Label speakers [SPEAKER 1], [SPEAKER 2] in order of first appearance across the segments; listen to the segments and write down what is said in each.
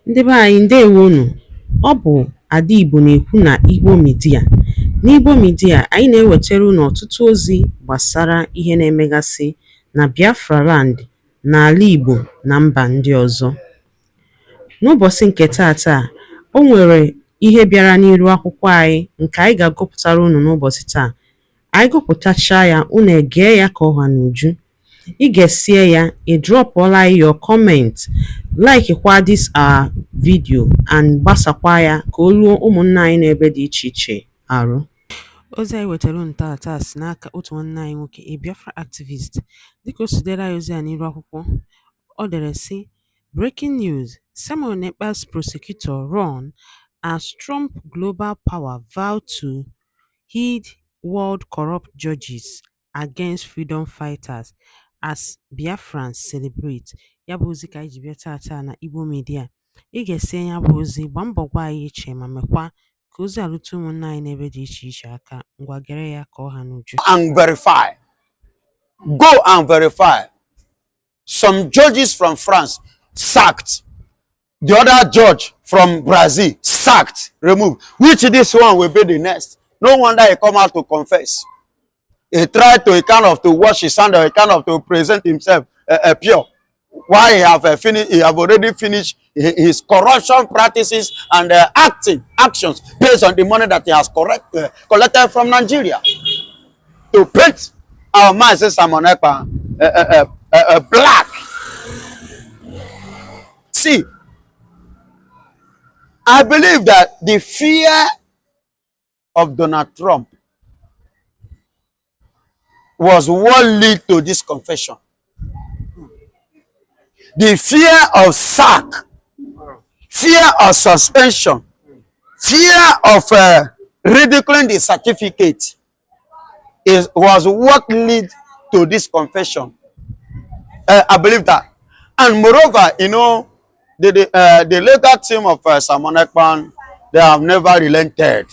[SPEAKER 1] Ndị be anyị ndewonu. Ọ bụ Ada Igbo na-ekwu na Igbo Media. N'Igbo Media, anyị na-ewetara unu ọtụtụ ozi gbasara ihe na-emegasị na Biafra Land, n'ala Igbo na mba ndị ọzọ. N'ụbọchị nke taata, o nwere ihe bịara n'iru akwụkwọ anyị nke anyị ga-agụpụtara unu n'ụbọchị taa. Anyị gụpụtachaa ya, unu egee ya ka ọha n'uju. Ị ga-esie ya, ị drọpụọla your comment, like kwa this our video and gbasakwa ya ka o ruo ụmụnna anyị n'ebe dị iche iche arụ. Ozi anyị wetara unu taa si n'aka otu nwanne anyị nwoke, a Biafra activist. Dịka o si dere anyị ozi a n'iru akwụkwọ, ọ dere sị: Breaking news: Simon Ekpa'S Prosecutor run as Trump global power vow to heed world corrupt judges against freedom fighters as Biafrans celebrate. Ya bụ ozi ka anyị ji bịa taa na Igbo Media. Ị ga-esi ya bụ ozi, gbaa mbọ gwa anyị iche ma mekwa ka ozi alụta ụmụnna anyị n'ebe dị iche iche aka. Ngwa gere ya ka ọ ha n'uju.
[SPEAKER 2] And verify. Go and verify. Some judges from France sacked. The other judge from Brazil sacked, removed. Which this one will be the next? No wonder he come out to confess. He tried to wash his hand, or to present himself pure. Why he have already finished his corruption practices and actions based on the money that he has collected from Nigeria to paint our man Simon Ekpa black. See, I believe that the fear of Donald Trump was what led to this confession. The fear of sack, fear of suspension, fear of ridiculing the certificate was what led to this confession. I believe that. And moreover, you know, the legal team of Simon Ekpa, they have never relented.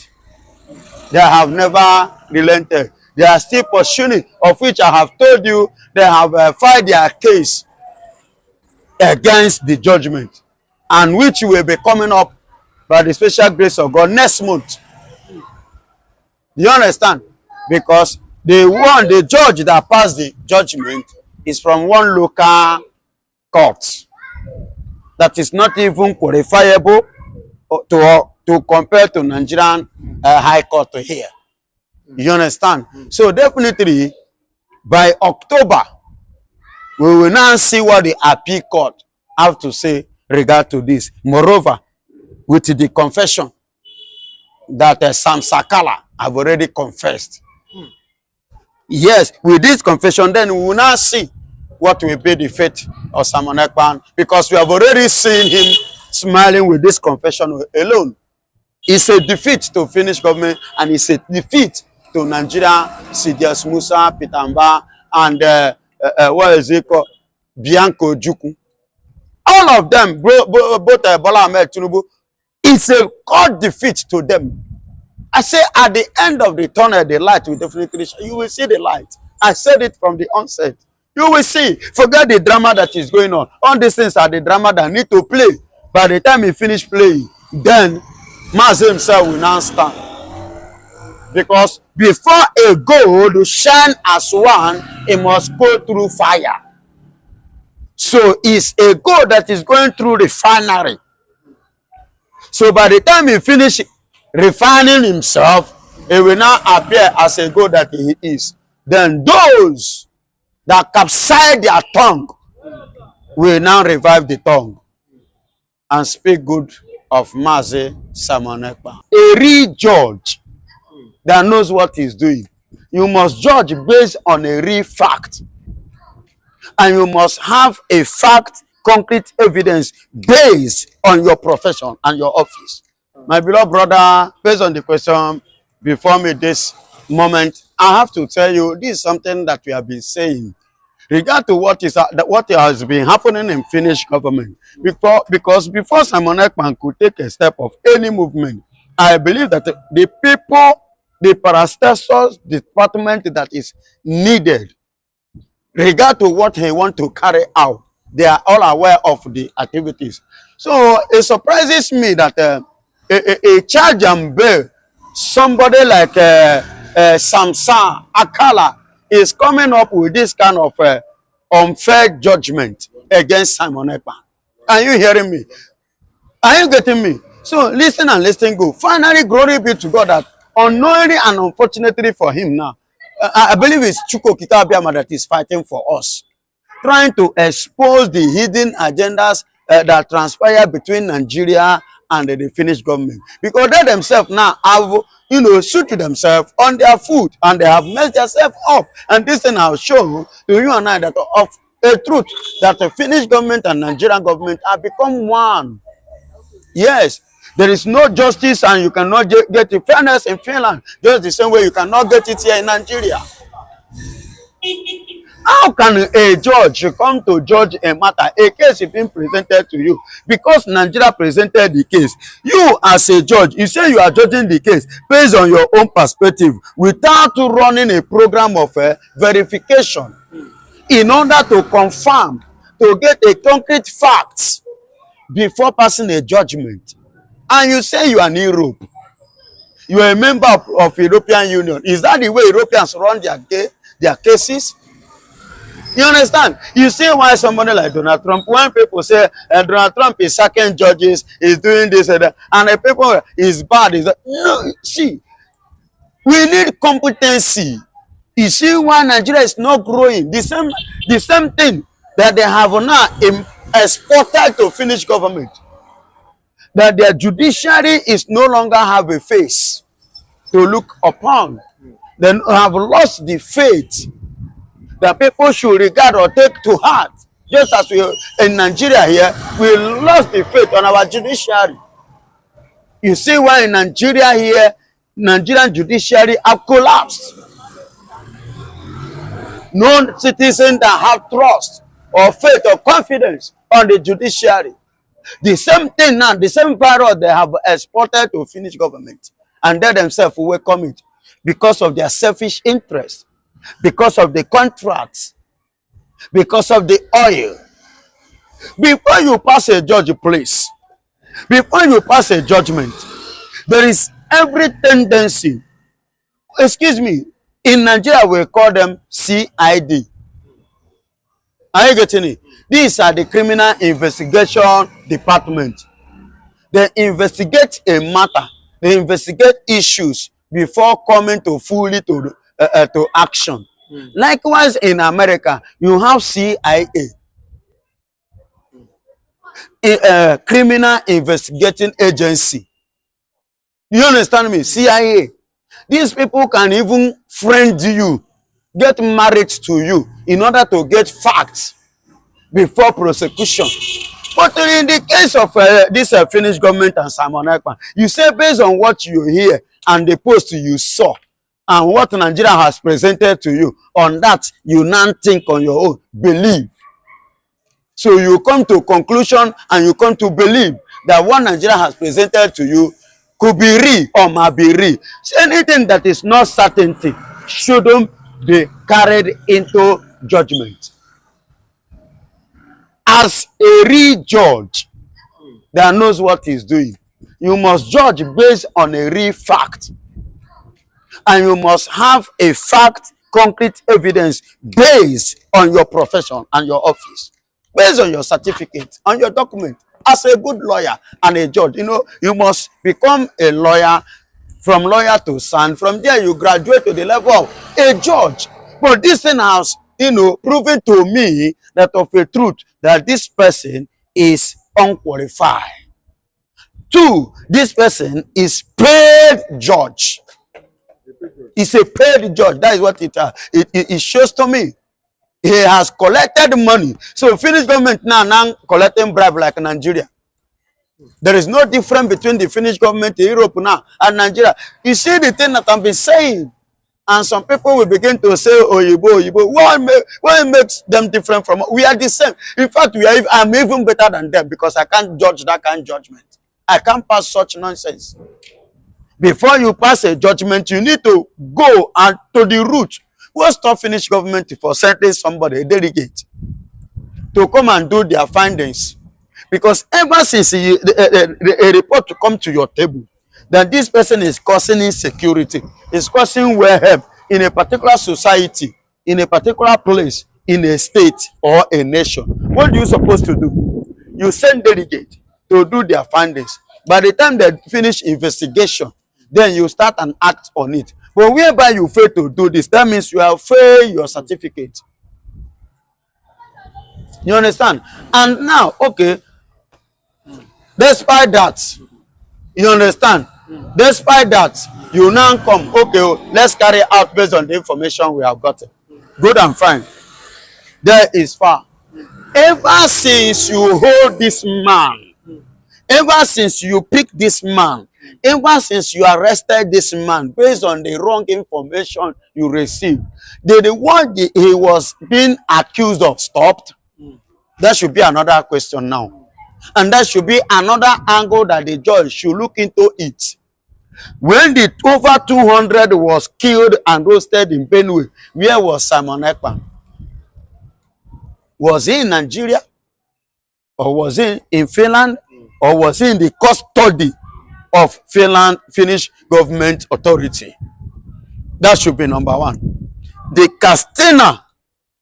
[SPEAKER 2] They have never relented. They are still pursuing, of which I have told you, they have filed their case against the judgment, and which will be coming up by the special grace of God next month. Do you understand? Because the judge that passed the judgment is from one local court that is not even qualifiable to compare to Nigerian High Court here. You understand? So definitely by October, we will now see what the appeal court have to say regard to this. Moreover, with the confession that Sam Sakala have already confessed. Yes, with this confession, then we will now see what will be the fate of Simon Ekpa, because we have already seen him smiling with this confession alone. It's a defeat to Finnish government, and it's a defeat to Nigeria, Sidious Musa, Pitamba, and what is it called? Bianco Juku. All of them, both Bola Ahmed Tinubu, it's a cold defeat to them. I say at the end of the tunnel, the light will definitely shine. You will see the light. I said it from the onset. You will see. Forget the drama that is going on. All these things are the drama that need to play. By the time he finish playing, then Mazi himself will now stand. Because before a gold to shine as one, it must go through fire. So it's a gold that is going through refinery. So by the time he finish refining himself, it will now appear as a gold that he is. Then those that capsize their tongue will now revive the tongue and speak good of Mazi Simon Ekpa. A real judge that knows what he's doing. You must judge based on a real fact. And you must have a fact, concrete evidence based on your profession and your office. My beloved brother, based on the question before me this moment, I have to tell you, this is something that we have been saying. Regard to what has been happening in Finnish government. Because before Simon Ekpa could take a step of any movement, I believe that the people, the parastatals department that is needed, regard to what he want to carry out, They are all aware of the activities. So it surprises me that a charge and bail, somebody like Samson Akala is coming up with this kind of unfair judgment against Simon Ekpa. Are you hearing me? Are you getting me? So listen and listen go. Finally, glory be to God that unknowingly and unfortunately for him now, I believe it's Chuko Kitabiama that is fighting for us, trying to expose the hidden agendas that transpire between Nigeria and the Finnish government. Because they themselves now have, shoot themselves on their foot and they have messed themselves up. And this thing I'll show to you and I that of a truth that the Finnish government and Nigerian government have become one. Yes, there is no justice and you cannot get the fairness in Finland just the same way you cannot get it here in Nigeria. How can a judge come to judge a matter, a case is being presented to you because Nigeria presented the case? You as a judge, you say you are judging the case based on your own perspective without running a program of verification in order to confirm, to get a concrete facts before passing a judgment. And you say you are in Europe. You are a member of European Union. Is that the way Europeans run their cases? You understand? You see why somebody like Donald Trump, when people say Donald Trump is sacking judges, is doing this and that, and the people is bad, is that, no, see, we need competency. You see why Nigeria is not growing. The same thing that they have now exported to Finnish government, that their judiciary is no longer have a face to look upon. They have lost the faith that people should regard or take to heart. Just as we in Nigeria here, we lost the faith on our judiciary. You see why in Nigeria here, Nigerian judiciary have collapsed. No citizen that have trust or faith or confidence on the judiciary. The same thing now, the same virus they have exported to Finnish government, and they themselves will welcome it because of their selfish interest, because of the contracts, because of the oil. Before you pass a judge, please, before you pass a judgment, there is every tendency, excuse me, in Nigeria we call them CID. Are you getting it? These are the criminal investigation department. They investigate a matter, they investigate issues before coming to fully to action. Likewise, in America, you have CIA, a criminal investigating agency. You understand me? CIA. These people can even friend you, get married to you in order to get facts before prosecution. But in the case of this Finnish government and Simon Ekpa, you say based on what you hear and the post you saw and what Nigeria has presented to you, on that you now think on your own, believe. So you come to conclusion and you come to believe that what Nigeria has presented to you could be real or might be real. So anything that is not certainty shouldn't be carried into judgment. As a real judge that knows what he's doing, you must judge based on a real fact. And you must have a fact, concrete evidence based on your profession and your office, based on your certificate, on your document. As a good lawyer and a judge, you must become a lawyer, from lawyer to son. From there, you graduate to the level of a judge. But this thing has, proven to me that of a truth that this person is unqualified. Two, this person is paid judge. He's a paid judge. That is what it shows to me. He has collected money. So Finnish government now collecting bribe like Nigeria. There is no difference between the Finnish government in Europe now and Nigeria. You see the thing that I've been saying. And some people will begin to say, Oyibo, Oyibo. What makes them different from us? We are the same. In fact, I'm even better than them because I can't judge that kind of judgment. I can't pass such nonsense. Before you pass a judgment, you need to go and to the root. What stop Finnish government for sending somebody, a delegate? to come and do their findings. Because ever since a report to come to your table that this person is causing insecurity, is causing well in a particular society, in a particular place, in a state or a nation, what are you supposed to do? You send delegate to do their findings. By the time they finish investigation, then you start and act on it. But whereby you fail to do this, that means you have failed your certificate. You understand? And now, okay, despite that, you understand? Despite that, you now come, okay, let's carry out based on the information we have gotten. Good and fine. There is far. Ever since you hold this man, ever since you pick this man, ever since you arrested this man based on the wrong information you received, did the one he was being accused of stopped? That should be another question now. And that should be another angle that the judge should look into it. When the over 200 was killed and roasted in Benue, where was Simon Ekpa? Was he in Nigeria? Or was he in Finland? Or was he in the custody of Finnish government authority? That should be number one. The Castena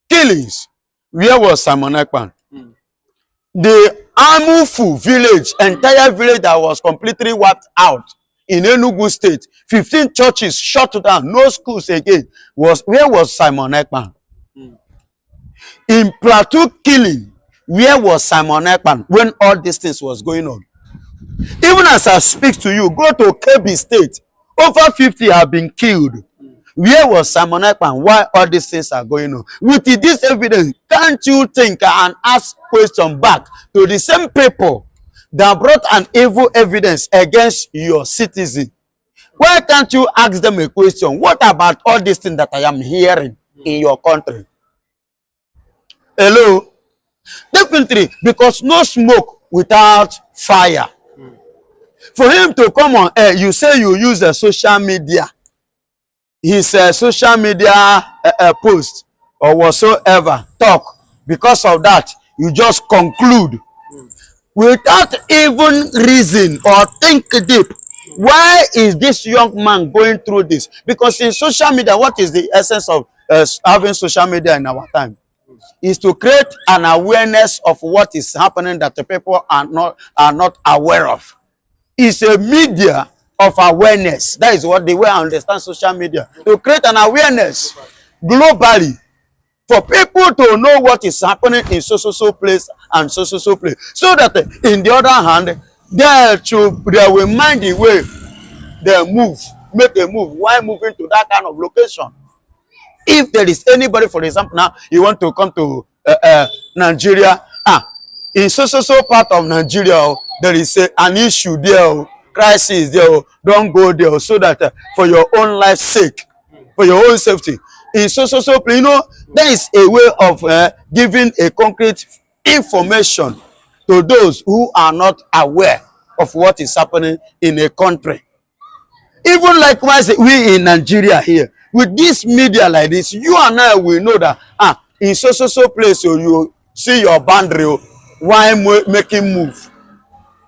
[SPEAKER 2] killings, where was Simon Ekpa? The Amufu village, entire village that was completely wiped out in Enugu state, 15 churches shut down, no schools again, where was Simon Ekpa? In Plateau killing, where was Simon Ekpa when all these things was going on? Even as I speak to you, go to Kebbi state, over 50 have been killed. Where was Simon Ekpa? Why all these things are going on? With this evidence, can't you think and ask question back to the same people that brought an evil evidence against your citizen? Why can't you ask them a question? What about all these things that I am hearing in your country? Hello? Definitely, because no smoke without fire. For him to come on air, you say you use the social media. His social media post or whatsoever talk. Because of that, you just conclude without even reason or think deep. Why is this young man going through this? Because in social media, what is the essence of having social media in our time? Is to create an awareness of what is happening that the people are not aware of. It's a media of awareness. That is what the way I understand social media. To create an awareness globally for people to know what is happening in so place and so place. So that in the other hand, they will mind the way they move, make a move while moving to that kind of location. If there is anybody, for example, now you want to come to Nigeria, in so part of Nigeria, there is an issue there, crisis there, don't go there, so that for your own life's sake, for your own safety, in so you know, there is a way of giving a concrete information to those who are not aware of what is happening in a country. Even likewise, we in Nigeria here, with this media like this, you and I will know that in so place, you see your boundary while making move.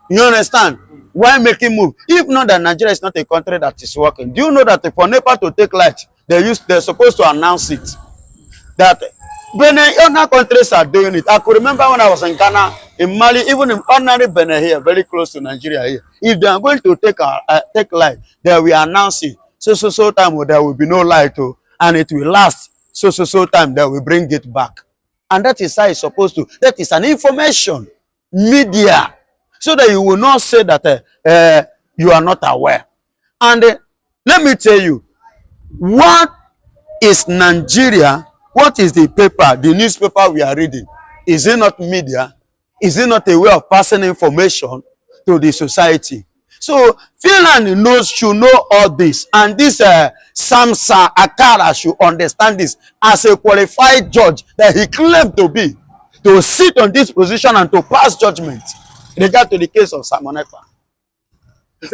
[SPEAKER 2] You understand? Why making move? If not that Nigeria is not a country that is working. Do you know that for NEPA to take light, they're supposed to announce it? That Benin, other countries are doing it. I could remember when I was in Ghana, in Mali, even in ordinary Benin here, very close to Nigeria here. If they are going to take light, they will announce it. So time there will be no light, and it will last. So time they will bring it back. And that is how it's supposed to. That is an information media, so that you will not say that you are not aware. And let me tell you, what is Nigeria? What is the paper, the newspaper we are reading? Is it not media? Is it not a way of passing information to the society? So Finland should know all this, and this Samsa Akara should understand this as a qualified judge that he claimed to be, to sit on this position and to pass judgment in regard to the case of Simon Ekpa.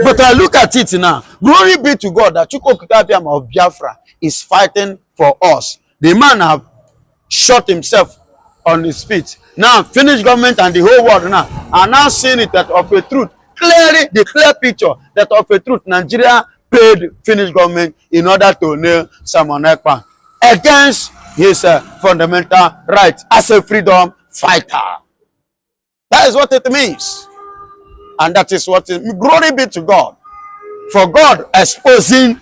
[SPEAKER 2] But I look at it now. Glory be to God that Chukwukabiam of Biafra is fighting for us. The man have shot himself on his feet. Now, Finnish government and the whole world now are now seeing it that of a truth, clearly the clear picture that of a truth, Nigeria paid Finnish government in order to nail Simon Ekpa against his fundamental rights as a freedom fighter. That is what it means. And that is what it means. Glory be to God. For God exposing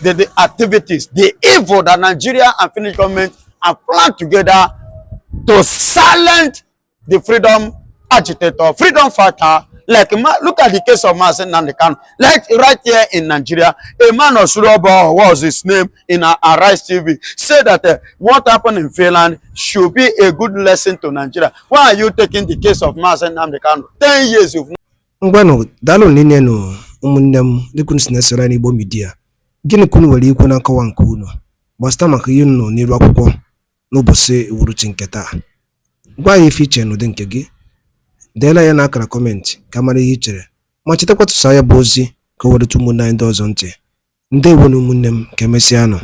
[SPEAKER 2] the activities, the evil that Nigeria and Finnish government have planned together to silence the freedom agitator, freedom fighter. Like, look at the case of Mazen Nandekan. Like right here in Nigeria, a man of Surobo, what was his name, in Arise TV, said that what happened in Finland should be a good lesson to Nigeria. Why are you taking the case of Mazen Nandekan? 10 years you've
[SPEAKER 3] Ngwano, dalo nini no umunnem dikun sinesera ni bo media. Gini kunu wali ikwu na nkawa nke unu. Gbasta maka ihe nọ n'iru akwụkwọ n'ụbọchị uhuruchi nke taa. Gwa ya ife iche n'ụdị nke gị. Deela ya n'akara kọmentị ka mara ihe i chere. Ma chetakwa tụsa ya bụ ozi ka o were ụmụnne anyị ndị ọzọ ntị. Ndewo na ụmụnne m ka emesịa nụ.